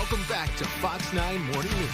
Welcome back to Fox 9 Morning News.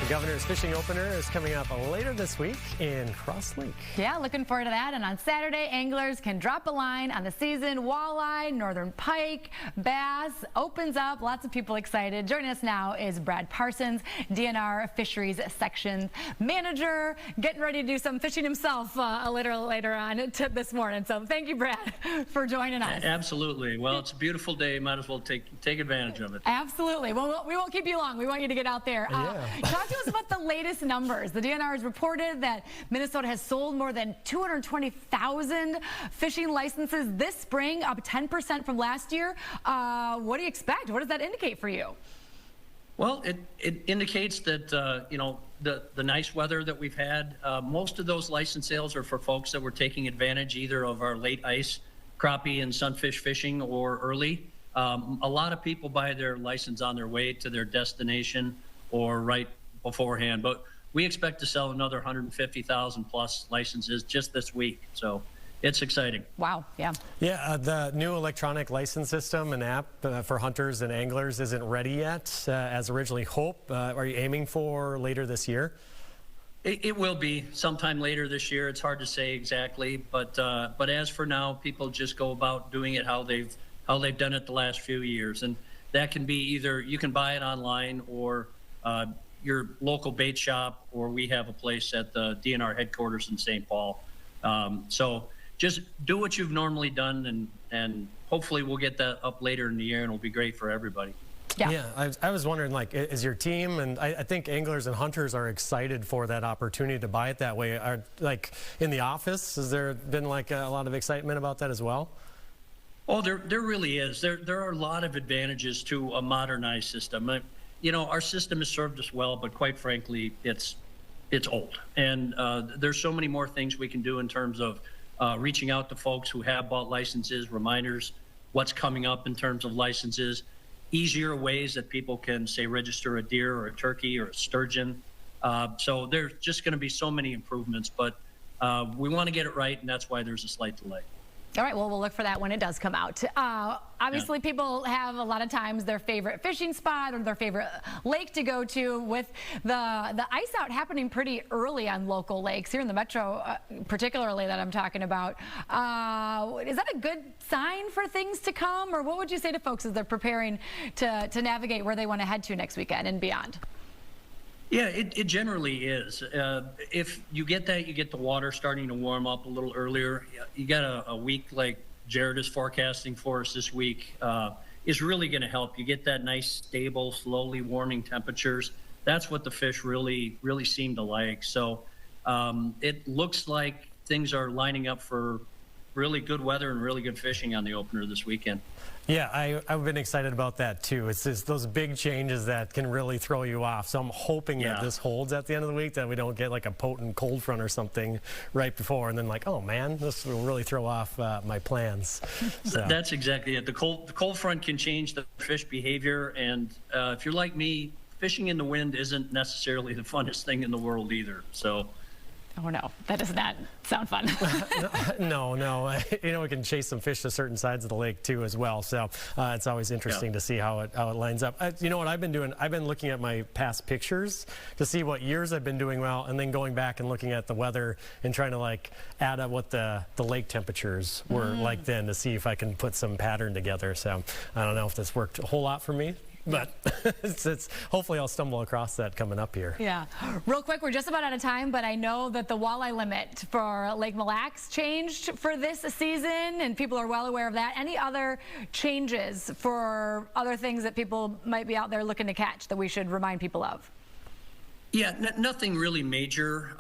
The Governor's Fishing Opener is coming up later this week in Cross Lake. Yeah, looking forward to that. And on Saturday, anglers can drop a line on the season. Walleye, northern pike, bass opens up. Lots of people excited. Joining us now is Brad Parsons, DNR Fisheries Section Manager, getting ready to do some fishing himself a little later on this morning. So thank you, Brad, for joining us. Absolutely. Well, it's a beautiful day. Might as well take advantage of it. Absolutely. Well, we won't keep you long. We want you to get out there. Talk to us about the latest numbers. The DNR has reported that Minnesota has sold more than 220,000 fishing licenses this spring, up 10% from last year. What do you expect? What does that indicate for you? Well, it indicates that, the nice weather that we've had, most of those license sales are for folks that were taking advantage either of our late ice, crappie, and sunfish fishing or early. A lot of people buy their license on their way to their destination or right beforehand, but we expect to sell another 150,000 plus licenses just this week. So it's exciting. Wow. Yeah. Yeah. The new electronic license system and app for hunters and anglers isn't ready yet, as originally hoped. Are you aiming for later this year? It will be sometime later this year. It's hard to say exactly, but as for now, people just go about doing it how they've done it the last few years, and that can be either you can buy it online or your local bait shop, or we have a place at the DNR headquarters in St. Paul. So just do what you've normally done, and hopefully we'll get that up later in the year, and it'll be great for everybody. Yeah, I was wondering, like, is your team, and I think anglers and hunters are excited for that opportunity to buy it that way. Are, like, in the office, has there been like a lot of excitement about that as well? Oh, there really is. There are a lot of advantages to a modernized system. Our system has served us well, but quite frankly, it's old. And there's so many more things we can do in terms of reaching out to folks who have bought licenses, reminders, what's coming up in terms of licenses, easier ways that people can, say, register a deer or a turkey or a sturgeon. So there's just going to be so many improvements, but we want to get it right, and that's why there's a slight delay. All right, well, we'll look for that when it does come out. Obviously, people have a lot of times their favorite fishing spot or their favorite lake to go to. With the ice out happening pretty early on local lakes here in the metro, particularly that I'm talking about. Is that a good sign for things to come, or what would you say to folks as they're preparing to navigate where they want to head to next weekend and beyond? Yeah, it generally is. If you get that, you get the water starting to warm up a little earlier. You got a week like Jared is forecasting for us this week is really going to help. You get that nice, stable, slowly warming temperatures. That's what the fish really seem to like. So it looks like things are lining up for really good weather and really good fishing on the opener this weekend. Yeah, I've been excited about that too. It's just those big changes that can really throw you off. So I'm hoping that this holds at the end of the week, that we don't get like a potent cold front or something right before, and then like, oh man, this will really throw off my plans. So. That's exactly it. The cold front can change the fish behavior, and if you're like me, fishing in the wind isn't necessarily the funnest thing in the world either. So. Oh no, that does not sound fun. No. We can chase some fish to certain sides of the lake too as well. So it's always interesting to see how it lines up. You know what I've been doing? I've been looking at my past pictures to see what years I've been doing well, and then going back and looking at the weather and trying to like add up what the lake temperatures were like then to see if I can put some pattern together. So I don't know if this worked a whole lot for me, but hopefully I'll stumble across that coming up here. Yeah. Real quick, we're just about out of time, but I know that the walleye limit for Lake Mille Lacs changed for this season, and people are well aware of that. Any other changes for other things that people might be out there looking to catch that we should remind people of? Yeah, nothing really major.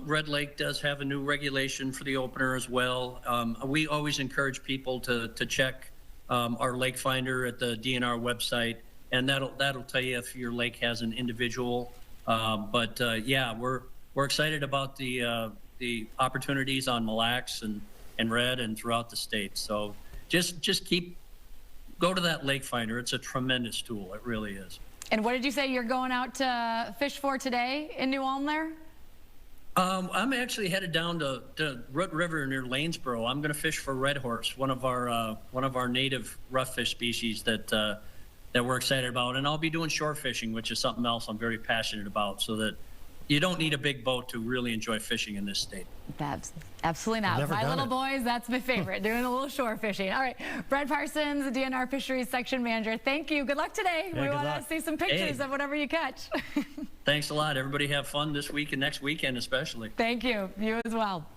Red Lake does have a new regulation for the opener as well. We always encourage people to check our lake finder at the DNR website, and that'll tell you if your lake has an individual. Yeah, we're excited about the opportunities on Mille Lacs and Red and throughout the state. So just go to that lake finder. It's a tremendous tool. It really is. And what did you say you're going out to fish for today in New Ulm there? I'm actually headed down to Root River near Lanesboro. I'm going to fish for red horse, one of our native rough fish species that that we're excited about. And I'll be doing shore fishing, which is something else I'm very passionate about, so that you don't need a big boat to really enjoy fishing in this state. That's absolutely not. My little boys, that's my favorite, doing a little shore fishing. All right, Brett Parsons, the DNR Fisheries Section Manager, thank you. Good luck today. Yeah, we want to see some pictures of whatever you catch. Thanks a lot. Everybody have fun this week and next weekend especially. Thank you. You as well.